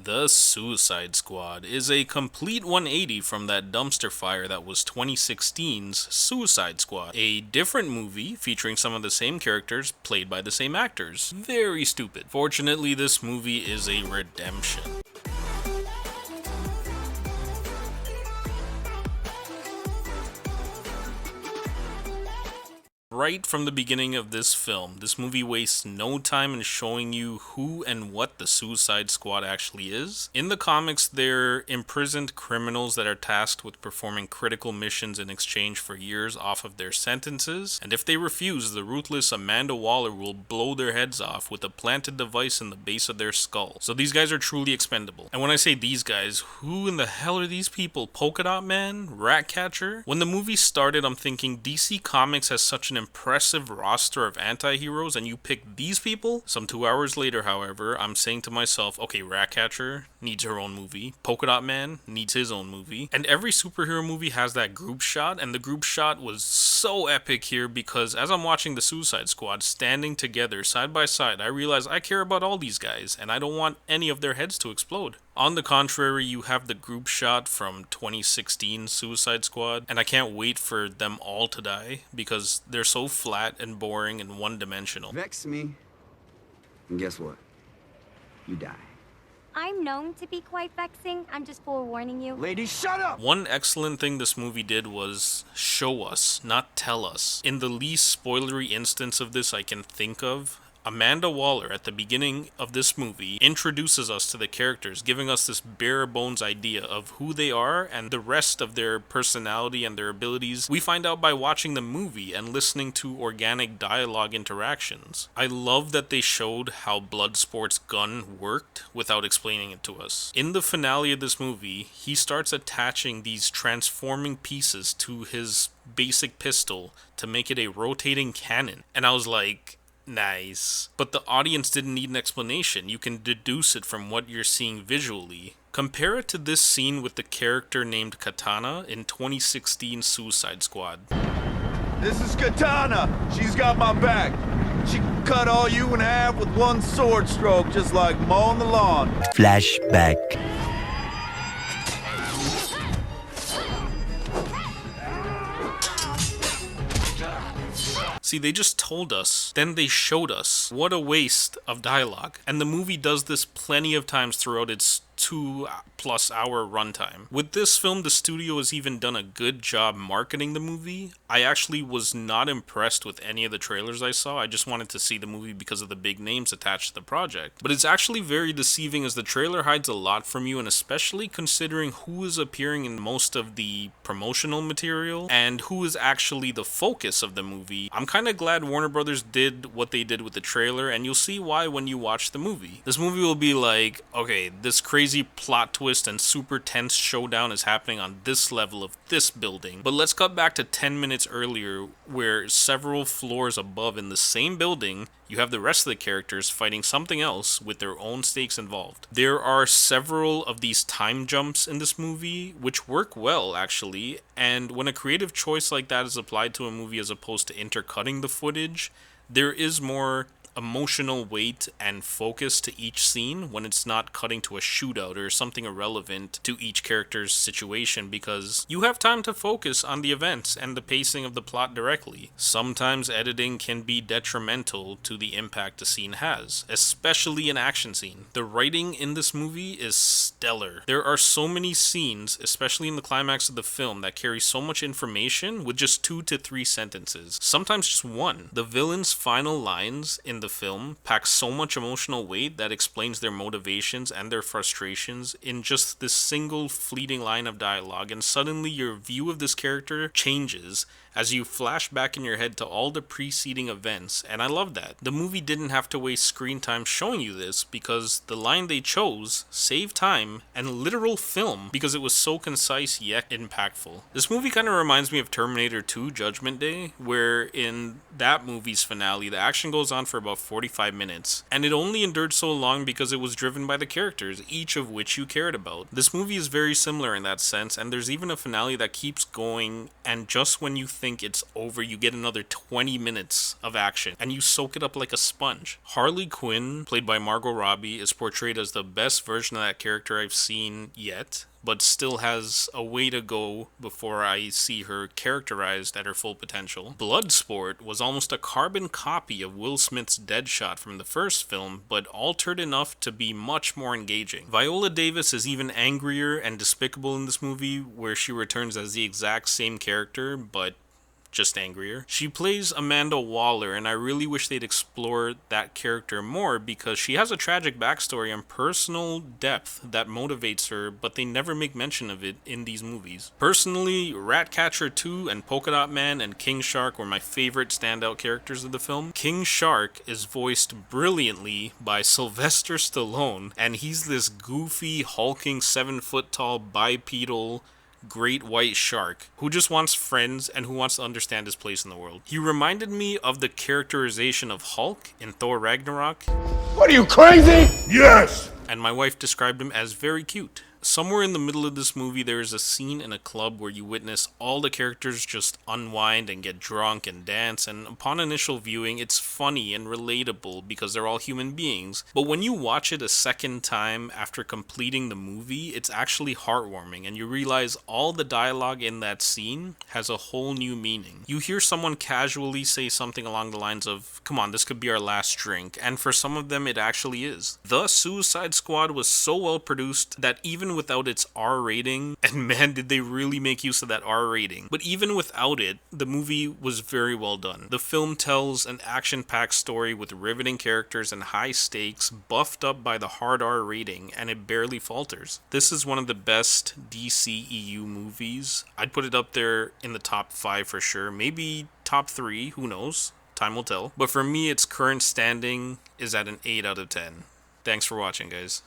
The Suicide Squad is a complete 180 from that dumpster fire that was 2016's Suicide Squad, a different movie featuring some of the same characters played by the same actors. Very stupid. Fortunately, this movie is a redemption. Right from the beginning of this film, this movie wastes no time in showing you who and what the Suicide Squad actually is. In the comics, they're imprisoned criminals that are tasked with performing critical missions in exchange for years off of their sentences, and if they refuse, the ruthless Amanda Waller will blow their heads off with a planted device in the base of their skull. So these guys are truly expendable. And when I say these guys, who in the hell are these people? Polka Dot Man? Ratcatcher? When the movie started, I'm thinking DC Comics has such an impressive roster of anti-heroes and you pick these people? Some 2 hours later, however, I'm saying to myself, okay, Ratcatcher needs her own movie, Polka Dot Man needs his own movie, and every superhero movie has that group shot, and the group shot was so epic here because as I'm watching the Suicide Squad standing together side by side, I realize I care about all these guys and I don't want any of their heads to explode. On the contrary, you have the group shot from 2016 Suicide Squad, and I can't wait for them all to die because they're so flat and boring and one-dimensional. Vex me, and guess what? You die. I'm known to be quite vexing. I'm just forewarning you. Lady, shut up! One excellent thing this movie did was show us, not tell us. In the least spoilery instance of this I can think of, Amanda Waller, at the beginning of this movie, introduces us to the characters, giving us this bare bones idea of who they are and the rest of their personality and their abilities. We find out by watching the movie and listening to organic dialogue interactions. I love that they showed how Bloodsport's gun worked without explaining it to us. In the finale of this movie, he starts attaching these transforming pieces to his basic pistol to make it a rotating cannon. And I was like, nice. But the audience didn't need an explanation. You can deduce it from what you're seeing visually. Compare it to this scene with the character named Katana in 2016 Suicide Squad. This is Katana. She's got my back. She can cut all you in half with one sword stroke, just like mowing the lawn. Flashback. See, they just told us, then they showed us. What a waste of dialogue. And the movie does this plenty of times throughout its 2+ hour runtime. With this film, the studio has even done a good job marketing the movie. I actually was not impressed with any of the trailers I saw. I just wanted to see the movie because of the big names attached to the project. But it's actually very deceiving as the trailer hides a lot from you, and especially considering who is appearing in most of the promotional material and who is actually the focus of the movie. I'm kind of glad Warner Brothers did what they did with the trailer, and you'll see why when you watch the movie. This movie will be like, okay, this crazy plot twist and super tense showdown is happening on this level of this building. But let's cut back to 10 minutes earlier where several floors above in the same building, you have the rest of the characters fighting something else with their own stakes involved. There are several of these time jumps in this movie, which work well actually, and when a creative choice like that is applied to a movie as opposed to intercutting the footage, there is more emotional weight and focus to each scene when it's not cutting to a shootout or something irrelevant to each character's situation, because you have time to focus on the events and the pacing of the plot directly. Sometimes editing can be detrimental to the impact a scene has, especially an action scene. The writing in this movie is stellar. There are so many scenes, especially in the climax of the film, that carry so much information with just 2 to 3 sentences, sometimes just one. The villain's final lines in the film pack so much emotional weight that explains their motivations and their frustrations in just this single fleeting line of dialogue, and suddenly your view of this character changes as you flash back in your head to all the preceding events, and I love that. The movie didn't have to waste screen time showing you this because the line they chose saved time and literal film because it was so concise yet impactful. This movie kind of reminds me of Terminator 2 Judgment Day, where in that movie's finale the action goes on for about 45 minutes, and it only endured so long because it was driven by the characters, each of which you cared about. This movie is very similar in that sense, and there's even a finale that keeps going, and just when you think think it's over, you get another 20 minutes of action, and you soak it up like a sponge. Harley Quinn, played by Margot Robbie, is portrayed as the best version of that character I've seen yet, but still has a way to go before I see her characterized at her full potential. Bloodsport was almost a carbon copy of Will Smith's Deadshot from the first film, but altered enough to be much more engaging. Viola Davis is even angrier and despicable in this movie, where she returns as the exact same character, but just angrier. She plays Amanda Waller, and I really wish they'd explore that character more because she has a tragic backstory and personal depth that motivates her, but they never make mention of it in these movies. Personally, Ratcatcher 2 and Polka Dot Man and King Shark were my favorite standout characters of the film. King Shark is voiced brilliantly by Sylvester Stallone, and he's this goofy, hulking, 7-foot-tall, bipedal great white shark who just wants friends and who wants to understand his place in the world. He reminded me of the characterization of Hulk in Thor Ragnarok. What are you, crazy? Yes! And my wife described him as very cute. Somewhere in the middle of this movie, there is a scene in a club where you witness all the characters just unwind and get drunk and dance, and upon initial viewing, it's funny and relatable because they're all human beings. But when you watch it a second time after completing the movie, it's actually heartwarming, and you realize all the dialogue in that scene has a whole new meaning. You hear someone casually say something along the lines of, "Come on, this could be our last drink," and for some of them, it actually is. The Suicide Squad was so well produced that even without its R rating, and man did they really make use of that R rating, but even without it, the movie was very well done. The film tells an action-packed story with riveting characters and high stakes, buffed up by the hard R rating, and it barely falters. This is one of the best DCEU movies. I'd put it up there in the top 5 for sure, maybe top 3, who knows? Time will tell. But for me, its current standing is at an 8 out of 10. Thanks for watching, guys.